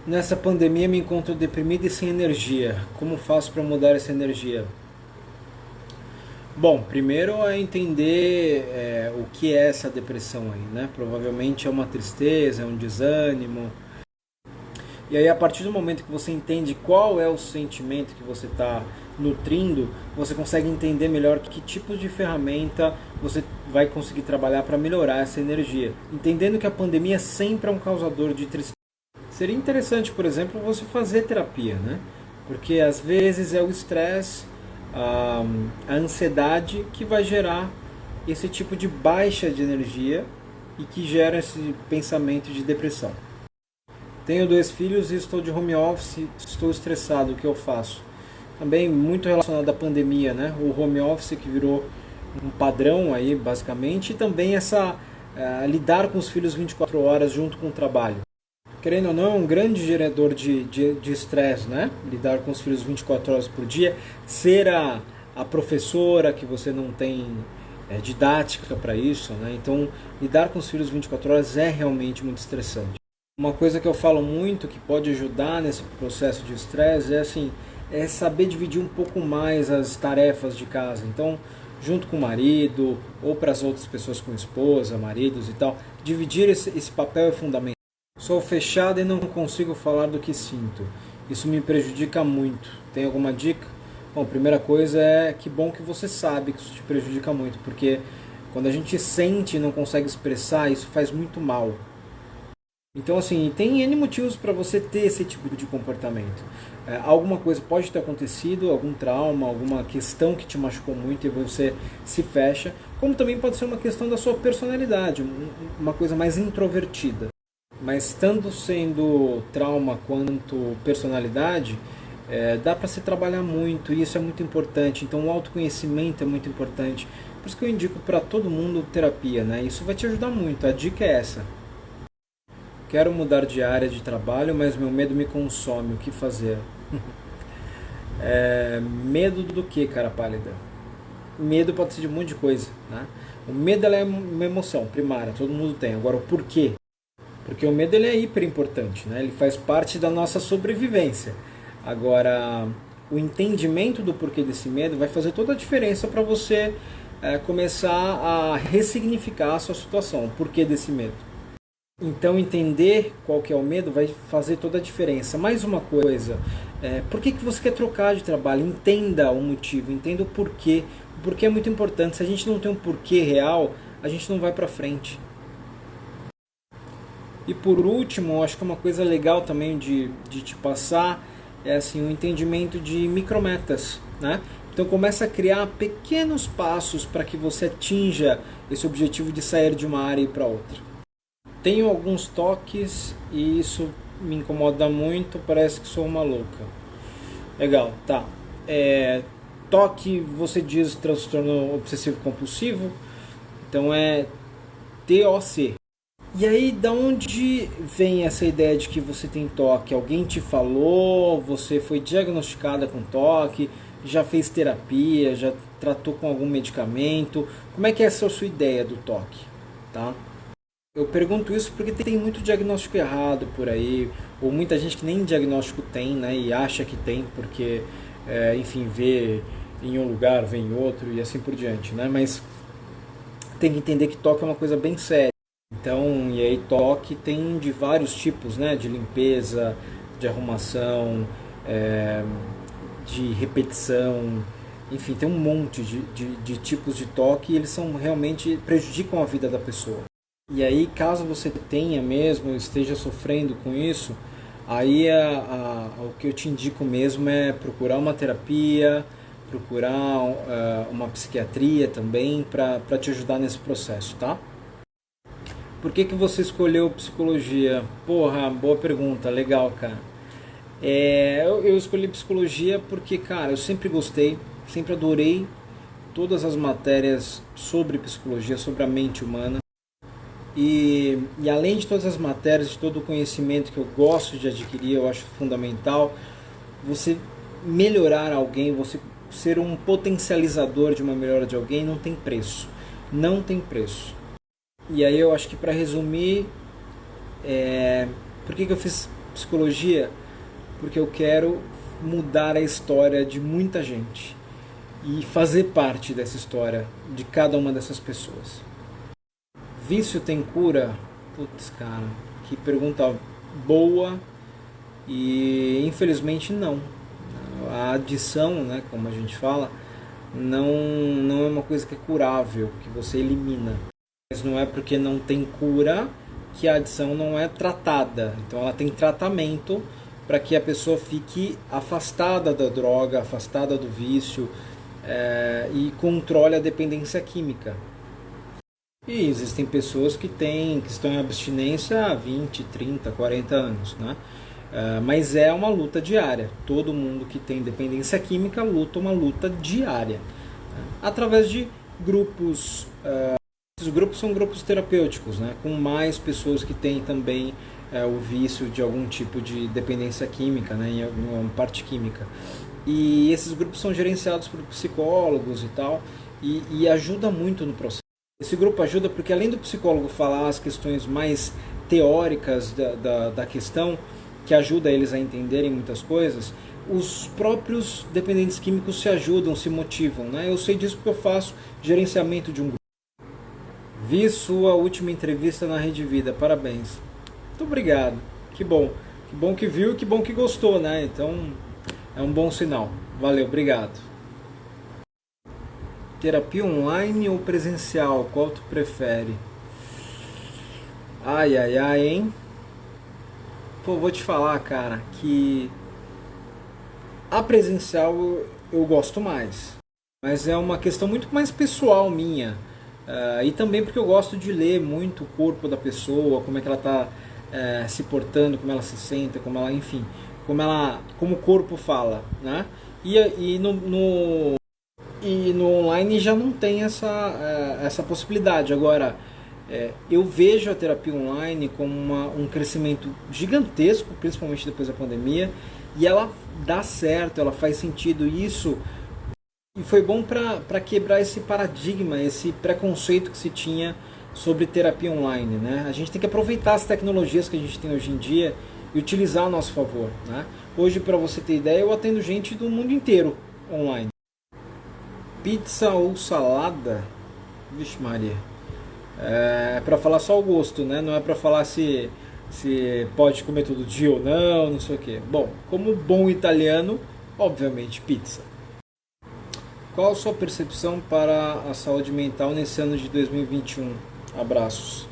Nessa pandemia me encontro deprimido e sem energia. Como faço para mudar essa energia? Bom, primeiro é entender o que é essa depressão aí, né? Provavelmente é uma tristeza, é um desânimo. E aí a partir do momento que você entende qual é o sentimento que você está nutrindo, você consegue entender melhor que tipo de ferramenta você vai conseguir trabalhar para melhorar essa energia. Entendendo que a pandemia sempre é um causador de tristeza. Seria interessante, por exemplo, você fazer terapia, né? Porque às vezes é o estresse, a ansiedade que vai gerar esse tipo de baixa de energia e que gera esse pensamento de depressão. Tenho 2 filhos e estou de home office, estou estressado, o que eu faço? Também muito relacionado à pandemia, né? O home office que virou um padrão aí, basicamente, e também essa lidar com os filhos 24 horas junto com o trabalho. Querendo ou não, é um grande gerador de estresse, né? Lidar com os filhos 24 horas por dia, ser a professora que você não tem didática para isso, né? Então, lidar com os filhos 24 horas é realmente muito estressante. Uma coisa que eu falo muito que pode ajudar nesse processo de estresse é assim, é saber dividir um pouco mais as tarefas de casa. Então, junto com o marido ou para as outras pessoas com esposa, maridos e tal, dividir esse papel é fundamental. Sou fechado e não consigo falar do que sinto. Isso me prejudica muito. Tem alguma dica? Bom, a primeira coisa é que bom que você sabe que isso te prejudica muito, porque quando a gente sente e não consegue expressar, isso faz muito mal. Então, assim, tem N motivos para você ter esse tipo de comportamento. Alguma coisa pode ter acontecido, algum trauma, alguma questão que te machucou muito e você se fecha, como também pode ser uma questão da sua personalidade, uma coisa mais introvertida. Mas tanto sendo trauma quanto personalidade, dá para se trabalhar muito e isso é muito importante. Então o autoconhecimento é muito importante. Por isso que eu indico para todo mundo terapia, né? Isso vai te ajudar muito. A dica é essa. Quero mudar de área de trabalho, mas meu medo me consome. O que fazer? Medo do que, cara pálida? Medo pode ser de um monte de coisa, né? O medo é uma emoção primária, todo mundo tem. Agora o porquê? Porque o medo ele é hiper importante, né? Ele faz parte da nossa sobrevivência. Agora, o entendimento do porquê desse medo vai fazer toda a diferença para você começar a ressignificar a sua situação, o porquê desse medo. Então, entender qual que é o medo vai fazer toda a diferença. Mais uma coisa, por que você quer trocar de trabalho? Entenda o motivo, entenda o porquê. O porquê é muito importante. Se a gente não tem um porquê real, a gente não vai para frente. E por último, acho que uma coisa legal também de te passar é assim, um entendimento de micrometas, né? Então começa a criar pequenos passos para que você atinja esse objetivo de sair de uma área e para outra. Tenho alguns toques e isso me incomoda muito, parece que sou uma louca. Legal, tá. Toque, você diz transtorno obsessivo compulsivo, então é TOC. E aí, da onde vem essa ideia de que você tem toque? Alguém te falou? Você foi diagnosticada com toque? Já fez terapia? Já tratou com algum medicamento? Como é que é essa a sua ideia do toque? Tá? Eu pergunto isso porque tem muito diagnóstico errado por aí, ou muita gente que nem diagnóstico tem, né? E acha que tem porque, enfim, vê em um lugar, vê em outro e assim por diante, né? Mas tem que entender que toque é uma coisa bem séria. Então, e aí toque tem de vários tipos, né? De limpeza, de arrumação, de repetição, enfim, tem um monte de tipos de toque e eles são realmente prejudicam a vida da pessoa. E aí, caso você tenha mesmo, esteja sofrendo com isso, aí o que eu te indico mesmo é procurar uma terapia, procurar uma psiquiatria também para te ajudar nesse processo, tá? Por que você escolheu psicologia? Porra, boa pergunta, legal, cara. Eu escolhi psicologia porque, cara, eu sempre gostei, sempre adorei todas as matérias sobre psicologia, sobre a mente humana. E além de todas as matérias, de todo o conhecimento que eu gosto de adquirir, eu acho fundamental você melhorar alguém, você ser um potencializador de uma melhora de alguém, não tem preço. Não tem preço. E aí eu acho que para resumir, por que eu fiz psicologia porque eu quero mudar a história de muita gente e fazer parte dessa história de cada uma dessas pessoas. Vício tem cura? Putz, cara, que pergunta boa. E infelizmente não. A adição, né, como a gente fala, não é uma coisa que é curável, que você elimina. Mas não é porque não tem cura que a adição não é tratada. Então ela tem tratamento para que a pessoa fique afastada da droga, afastada do vício, e controle a dependência química. E existem pessoas que estão em abstinência há 20, 30, 40 anos, né? Mas é uma luta diária. Todo mundo que tem dependência química luta uma luta diária, né? Através de grupos. Esses grupos são grupos terapêuticos, né? Com mais pessoas que têm também o vício de algum tipo de dependência química, né? Em alguma parte química. E esses grupos são gerenciados por psicólogos e tal, e ajuda muito no processo. Esse grupo ajuda porque, além do psicólogo falar as questões mais teóricas da questão, que ajuda eles a entenderem muitas coisas, os próprios dependentes químicos se ajudam, se motivam, né? Eu sei disso porque eu faço gerenciamento de um grupo. Vi sua última entrevista na Rede Vida, parabéns. Muito obrigado, que bom que viu e que bom que gostou, né? Então é um bom sinal. Valeu, obrigado. Terapia online ou presencial? Qual tu prefere? Ai, hein? Pô, vou te falar, cara, que a presencial eu gosto mais. Mas é uma questão muito mais pessoal minha. E também porque eu gosto de ler muito o corpo da pessoa, como é que ela está se portando, como ela se sente, como ela, enfim, como o corpo fala, né? E no online já não tem essa possibilidade. Agora, eu vejo a terapia online como um crescimento gigantesco, principalmente depois da pandemia, e ela dá certo, ela faz sentido. Isso e foi bom para quebrar esse paradigma, esse preconceito que se tinha sobre terapia online, né? A gente tem que aproveitar as tecnologias que a gente tem hoje em dia e utilizar a nosso favor, né? Hoje, para você ter ideia, eu atendo gente do mundo inteiro online. Pizza ou salada? Vixe Maria. É para falar só o gosto, né? Não é para falar se pode comer todo dia ou não sei o que. Bom, como bom italiano, obviamente pizza. Qual a sua percepção para a saúde mental nesse ano de 2021? Abraços.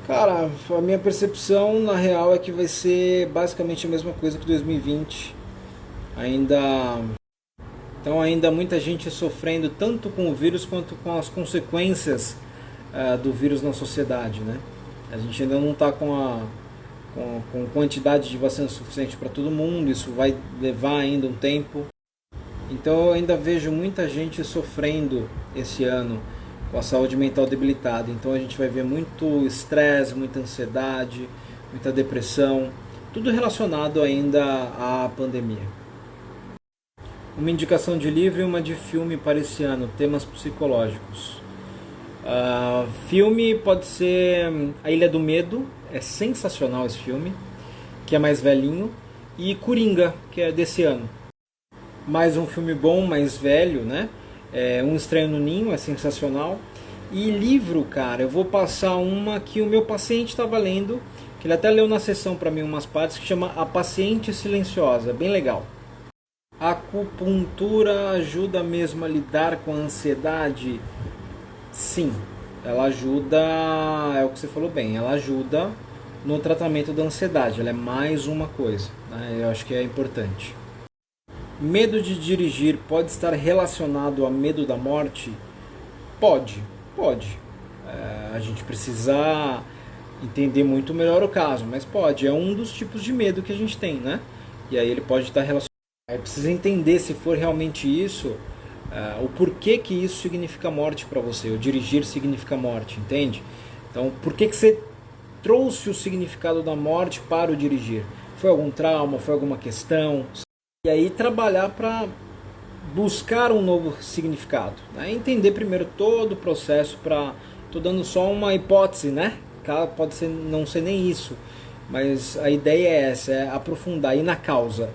Cara, a minha percepção na real é que vai ser basicamente a mesma coisa que 2020. Então ainda muita gente sofrendo tanto com o vírus quanto com as consequências do vírus na sociedade, né? A gente ainda não está com quantidade de vacina suficiente para todo mundo, isso vai levar ainda um tempo. Então eu ainda vejo muita gente sofrendo esse ano com a saúde mental debilitada. Então a gente vai ver muito estresse, muita ansiedade, muita depressão, tudo relacionado ainda à pandemia. Uma indicação de livro e uma de filme para esse ano, temas psicológicos. Filme pode ser A Ilha do Medo, é sensacional esse filme, que é mais velhinho, e Coringa, que é desse ano. Mais um filme bom, mais velho, né? Um Estranho no Ninho, é sensacional. E livro, cara, eu vou passar uma que o meu paciente estava lendo, que ele até leu na sessão para mim umas partes, que chama A Paciente Silenciosa, bem legal. A acupuntura ajuda mesmo a lidar com a ansiedade? Sim, ela ajuda, é o que você falou bem, ela ajuda no tratamento da ansiedade, ela é mais uma coisa, né? Eu acho que é importante. Medo de dirigir pode estar relacionado a medo da morte? Pode. A gente precisa entender muito melhor o caso, mas pode, é um dos tipos de medo que a gente tem, né? E aí ele pode estar relacionado. Aí precisa entender se for realmente isso, o porquê que isso significa morte para você, o dirigir significa morte, entende? Então, por que você trouxe o significado da morte para o dirigir? Foi algum trauma, foi alguma questão? E aí trabalhar para buscar um novo significado, né? Entender primeiro todo o processo. Estou dando só uma hipótese, né? Pode não ser nem isso, Mas a ideia é essa, é aprofundar, ir na causa.